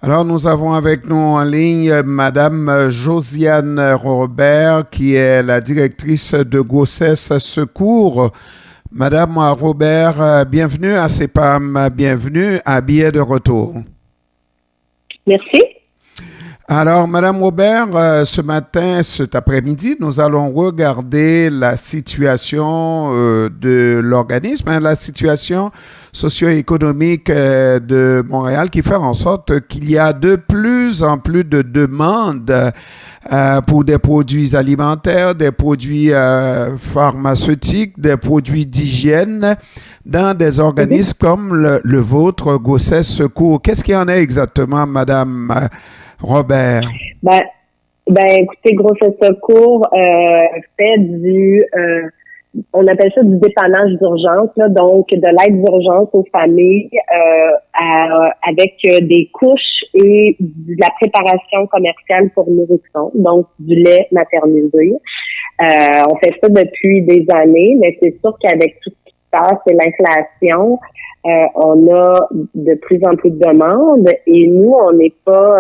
Alors, nous avons avec nous en ligne Madame Josiane Robert, qui est la directrice de Grossesse Secours. Madame Robert, bienvenue à CEPAM, bienvenue à Billet de retour. Merci. Alors, Madame Robert, ce matin, cet après-midi, nous allons regarder la situation de l'organisme, la situation socio-économique de Montréal, qui fait en sorte qu'il y a de plus en plus de demandes pour des produits alimentaires, des produits pharmaceutiques, des produits d'hygiène dans des organismes comme le vôtre, Grossesse Secours. Qu'est-ce qu'il y en est exactement, Madame Robert? Écoutez, Grossesse Secours fait on appelle ça du dépannage d'urgence, là, donc de l'aide d'urgence aux familles avec des couches et de la préparation commerciale pour nourrissons, donc du lait maternisé. On fait ça depuis des années, mais c'est sûr qu'avec tout ce qui se passe et l'inflation, on a de plus en plus de demandes et nous, on n'est pas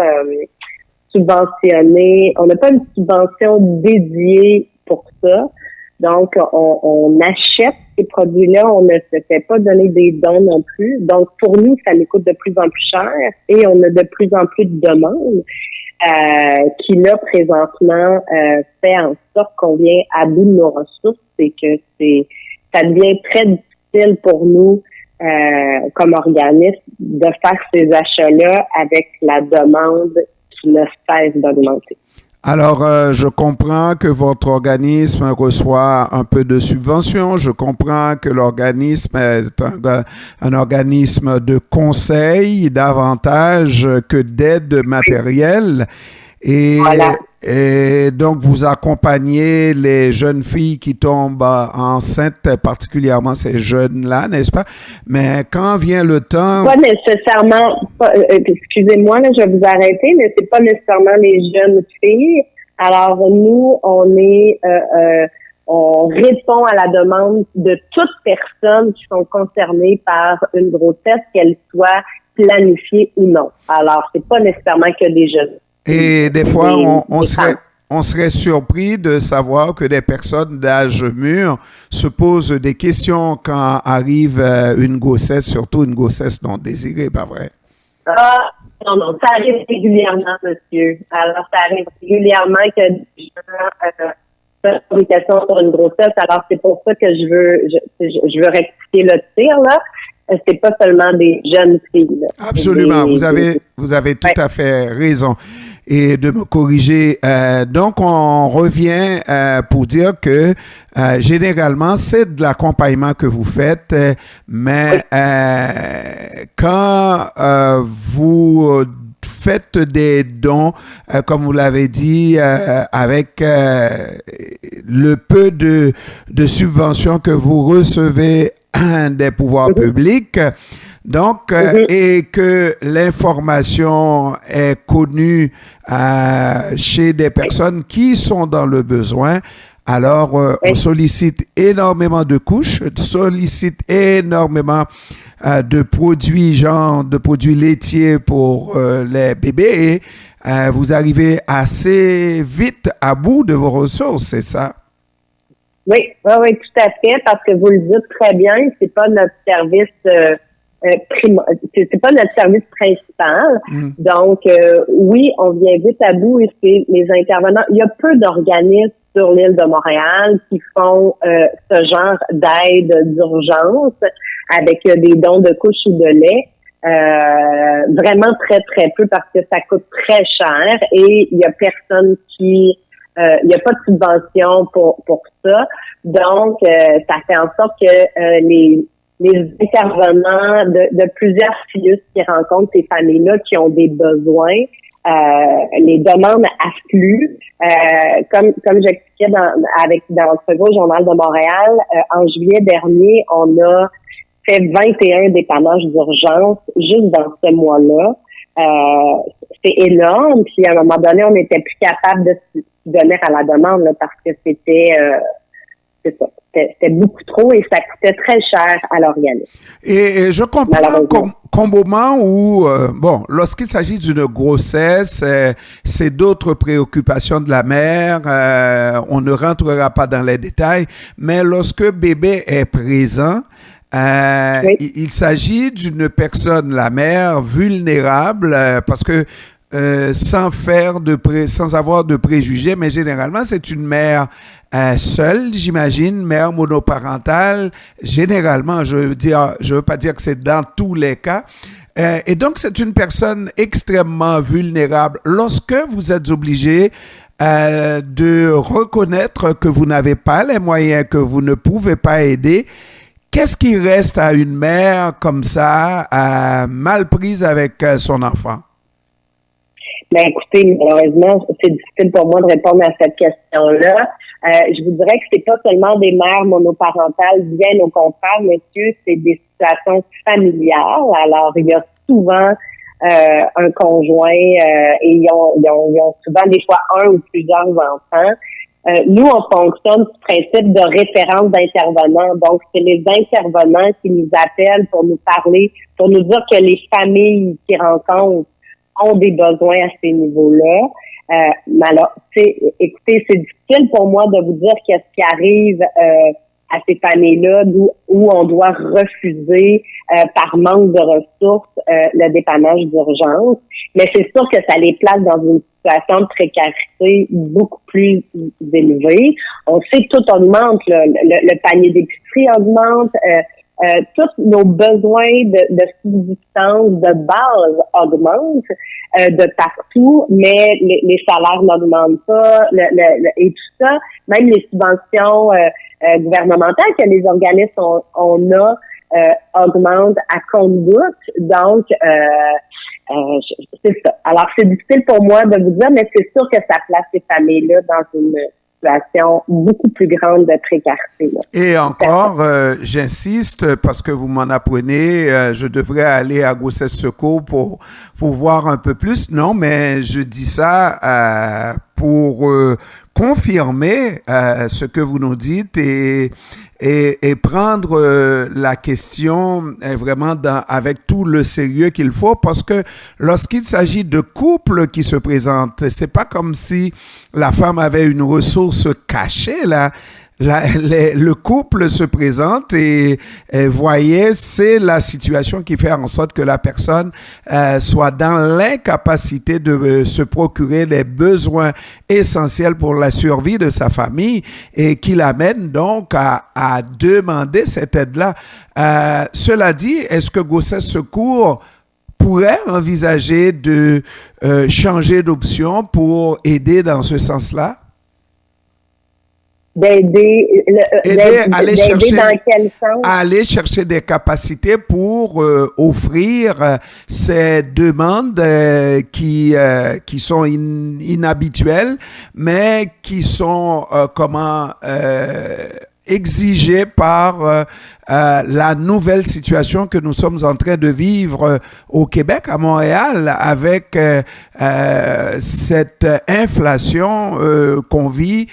subventionné, on n'a pas une subvention dédiée pour ça. Donc, on achète ces produits-là, on ne se fait pas donner des dons non plus. Donc, pour nous, ça nous coûte de plus en plus cher et on a de plus en plus de demandes qui, là, présentement, fait en sorte qu'on vient à bout de nos ressources et que ça devient très difficile pour nous comme organisme de faire ces achats-là avec la demande qui ne cesse d'augmenter. Alors, je comprends que votre organisme reçoit un peu de subventions. Je comprends que l'organisme est un organisme de conseil davantage que d'aide matérielle. Voilà. Et donc, vous accompagnez les jeunes filles qui tombent enceintes, particulièrement ces jeunes-là, n'est-ce pas? Mais quand vient le temps... Pas nécessairement, excusez-moi, là, je vais vous arrêter, mais c'est pas nécessairement les jeunes filles. Alors, nous, on répond à la demande de toutes personnes qui sont concernées par une grossesse, qu'elle soit planifiée ou non. Alors, c'est pas nécessairement que des jeunes. Et des fois, on serait surpris de savoir que des personnes d'âge mûr se posent des questions quand arrive une grossesse, surtout une grossesse non désirée, pas vrai? Ah, non, ça arrive régulièrement, monsieur. Alors, ça arrive régulièrement que des gens fassent une publication sur une grossesse. Alors, c'est pour ça que je veux rectifier le tir, là. C'est pas seulement des jeunes filles, là. Absolument, vous avez tout à fait raison. Et de me corriger. Donc, on revient pour dire que généralement, c'est de l'accompagnement que vous faites, mais quand vous faites des dons, comme vous l'avez dit, avec le peu de subventions que vous recevez des pouvoirs publics, donc, et que l'information est connue chez des personnes qui sont dans le besoin, alors on sollicite énormément de couches, sollicite énormément de produits, genre de produits laitiers pour les bébés, et vous arrivez assez vite à bout de vos ressources, c'est ça? Oui, tout à fait, parce que vous le dites très bien, c'est pas notre service c'est pas notre service principal. Donc, oui, on vient vite à bout et c'est les intervenants. Il y a peu d'organismes sur l'île de Montréal qui font ce genre d'aide d'urgence avec des dons de couches ou de lait. Vraiment très, très peu parce que ça coûte très cher et il y a personne qui... il n'y a pas de subvention pour ça. Donc, ça fait en sorte que les intervenants de plusieurs CIUS qui rencontrent ces familles-là qui ont des besoins, les demandes affluent. Comme j'expliquais dans l'entrevue au Journal de Montréal, en juillet dernier, on a fait 21 dépannages d'urgence juste dans ce mois-là. C'est énorme. Puis à un moment donné, on n'était plus capable de se donner à la demande là, parce que c'était c'était beaucoup trop et ça coûtait très cher à l'organisme. Et je comprends qu'au moment où, lorsqu'il s'agit d'une grossesse, c'est d'autres préoccupations de la mère, on ne rentrera pas dans les détails, mais lorsque bébé est présent, oui. Il s'agit d'une personne, la mère, vulnérable, parce que sans avoir de préjugés, mais généralement, c'est une mère seule, j'imagine, mère monoparentale. Généralement, je veux pas dire que c'est dans tous les cas. Et donc, c'est une personne extrêmement vulnérable. Lorsque vous êtes obligé de reconnaître que vous n'avez pas les moyens, que vous ne pouvez pas aider, qu'est-ce qui reste à une mère comme ça, mal prise avec son enfant? Ben écoutez, malheureusement, c'est difficile pour moi de répondre à cette question-là. Je vous dirais que c'est pas seulement des mères monoparentales, bien au contraire, monsieur, c'est des situations familiales. Alors, il y a souvent un conjoint et ils ont souvent des fois un ou plusieurs enfants. Nous, on fonctionne du principe de référence d'intervenants. Donc, c'est les intervenants qui nous appellent pour nous parler, pour nous dire que les familles qu'ils rencontrent ont des besoins à ces niveaux-là. Mais alors, écoutez, c'est difficile pour moi de vous dire qu'est-ce qui arrive à ces familles-là où on doit refuser par manque de ressources le dépannage d'urgence. Mais c'est sûr que ça les place dans une situation de précarité beaucoup plus élevée. On sait que tout augmente, le panier d'épicerie augmente, tous nos besoins de subsistance de base augmentent de partout, mais les salaires n'augmentent pas, et tout ça, même les subventions gouvernementales que les organismes augmentent à compte-gouttes. Donc, c'est ça. Alors, c'est difficile pour moi de vous dire, mais c'est sûr que ça place ces familles-là dans une situation beaucoup plus grande de précarité. Là. Et encore, j'insiste, parce que vous m'en apprenez, je devrais aller à Grossesse Secours pour voir un peu plus. Non, mais je dis ça pour confirmer ce que vous nous dites et prendre la question vraiment avec tout le sérieux qu'il faut, parce que lorsqu'il s'agit de couples qui se présentent, c'est pas comme si la femme avait une ressource cachée là. Le couple se présente et voyez, c'est la situation qui fait en sorte que la personne soit dans l'incapacité de se procurer les besoins essentiels pour la survie de sa famille et qui l'amène donc à demander cette aide-là. Cela dit, est-ce que Grossesse Secours pourrait envisager de changer d'option pour aider dans ce sens-là? D'aider dans quel sens? Aller chercher des capacités pour offrir ces demandes qui sont inhabituelles, mais qui sont exigées par la nouvelle situation que nous sommes en train de vivre au Québec, à Montréal, avec cette inflation qu'on vit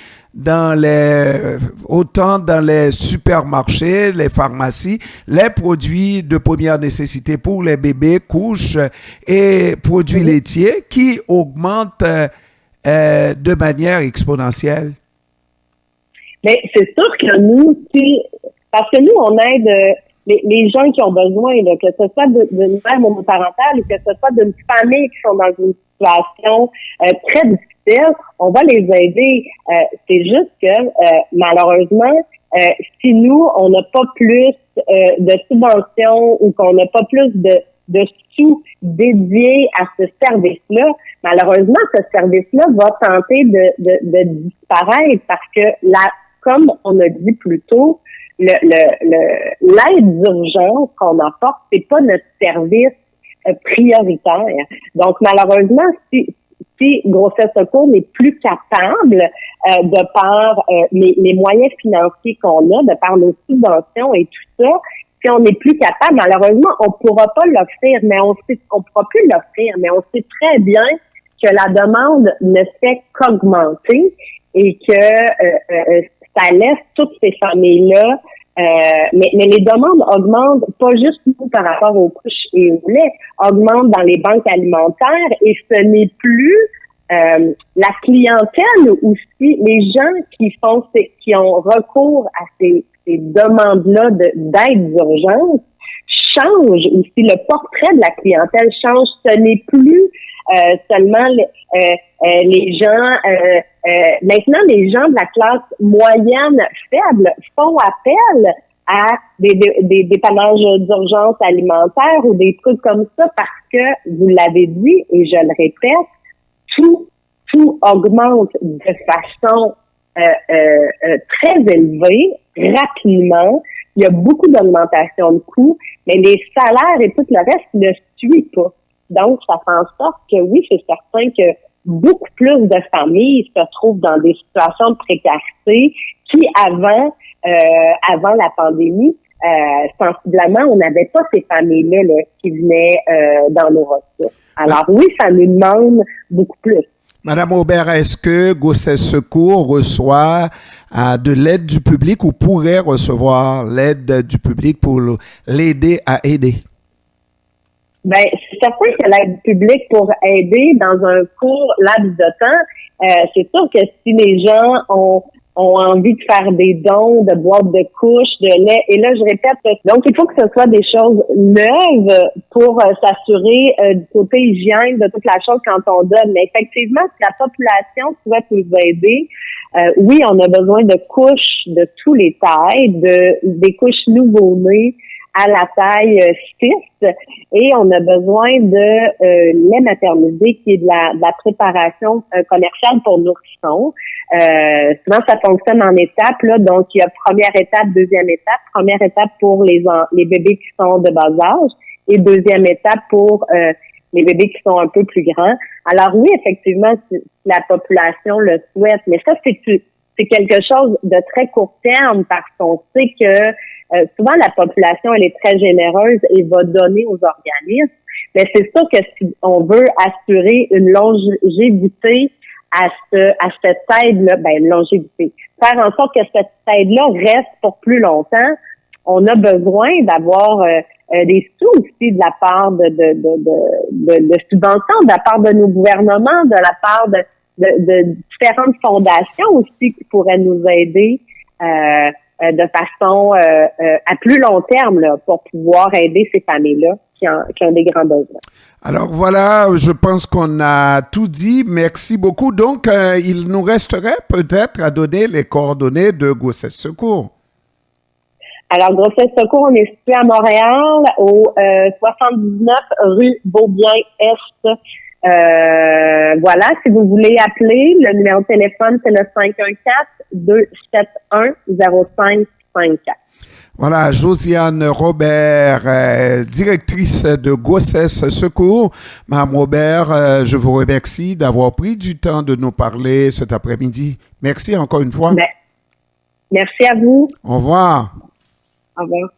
autant dans les supermarchés, les pharmacies, les produits de première nécessité pour les bébés, couches et produits laitiers qui augmentent de manière exponentielle. Mais c'est sûr que nous, parce que nous, on aide les gens qui ont besoin, là, que ce soit d'une mère monoparentale ou que ce soit d'une famille qui sont dans une situation très difficile, on va les aider. C'est juste que malheureusement, si nous, on n'a pas plus de subventions ou qu'on n'a pas plus de sous dédiés à ce service-là, malheureusement, ce service-là va tenter de disparaître parce que comme on a dit plus tôt, l'aide d'urgence qu'on apporte, c'est pas notre service prioritaire. Donc, malheureusement, si Grossesse Secours n'est plus capable, de par les moyens financiers qu'on a, de par nos subventions et tout ça, si on n'est plus capable, malheureusement, on pourra pas l'offrir, mais on pourra plus l'offrir, mais on sait très bien que la demande ne fait qu'augmenter et que ça laisse toutes ces familles-là. Mais les demandes augmentent pas juste par rapport aux couches et au lait, augmentent dans les banques alimentaires et ce n'est plus la clientèle aussi, les gens qui ont recours à ces demandes-là d'aide d'urgence changent aussi. Le portrait de la clientèle change. Ce n'est plus seulement les gens. Maintenant, les gens de la classe moyenne faible font appel à des dépannages d'urgence alimentaire ou des trucs comme ça parce que, vous l'avez dit et je le répète, tout augmente de façon très élevée, rapidement. Il y a beaucoup d'augmentation de coûts, mais les salaires et tout le reste ne suivent pas. Donc, ça fait en sorte que oui, c'est certain que beaucoup plus de familles se trouvent dans des situations de précarité qui, avant la pandémie, sensiblement, on n'avait pas ces familles-là là, qui venaient dans nos ressources. Alors oui, ça nous demande beaucoup plus. Madame Aubert, est-ce que Grossesse Secours reçoit de l'aide du public ou pourrait recevoir l'aide du public pour l'aider à aider? Ben, c'est certain que l'aide publique pour aider dans un court laps de temps, c'est sûr que si les gens ont envie de faire des dons de boîtes de couches, de lait, et là je répète, donc il faut que ce soit des choses neuves pour s'assurer du côté hygiène de toute la chose quand on donne. Mais effectivement, si la population souhaite nous aider, oui, on a besoin de couches de tous les tailles, des couches nouveau-nés à la taille 6 et on a besoin de lait maternisé qui est de la préparation commerciale pour nourrissons. Souvent ça fonctionne en étapes là, donc il y a première étape, deuxième étape. Première étape pour les bébés qui sont de bas âge et deuxième étape pour les bébés qui sont un peu plus grands. Alors oui, effectivement, si la population le souhaite, mais ça c'est quelque chose de très court terme parce qu'on sait que souvent la population elle est très généreuse et va donner aux organismes. Mais c'est sûr que si on veut assurer une longévité à cette aide-là, longévité, faire en sorte que cette aide-là reste pour plus longtemps, on a besoin d'avoir des sous aussi de la part de subventions, de la part de nos gouvernements, de la part de différentes fondations aussi qui pourraient nous aider de façon à plus long terme là, pour pouvoir aider ces familles-là qui ont des grands besoins. Alors voilà, je pense qu'on a tout dit. Merci beaucoup. Donc, il nous resterait peut-être à donner les coordonnées de Grossesse Secours. Alors, Grossesse Secours, on est situé à Montréal, au 79 rue Beaubien-Est. Voilà, si vous voulez appeler, le numéro de téléphone, c'est le 514-271-0554. Voilà, Josiane Robert, directrice de Grossesse Secours. Madame Robert, je vous remercie d'avoir pris du temps de nous parler cet après-midi. Merci encore une fois. Merci à vous. Au revoir. Au revoir.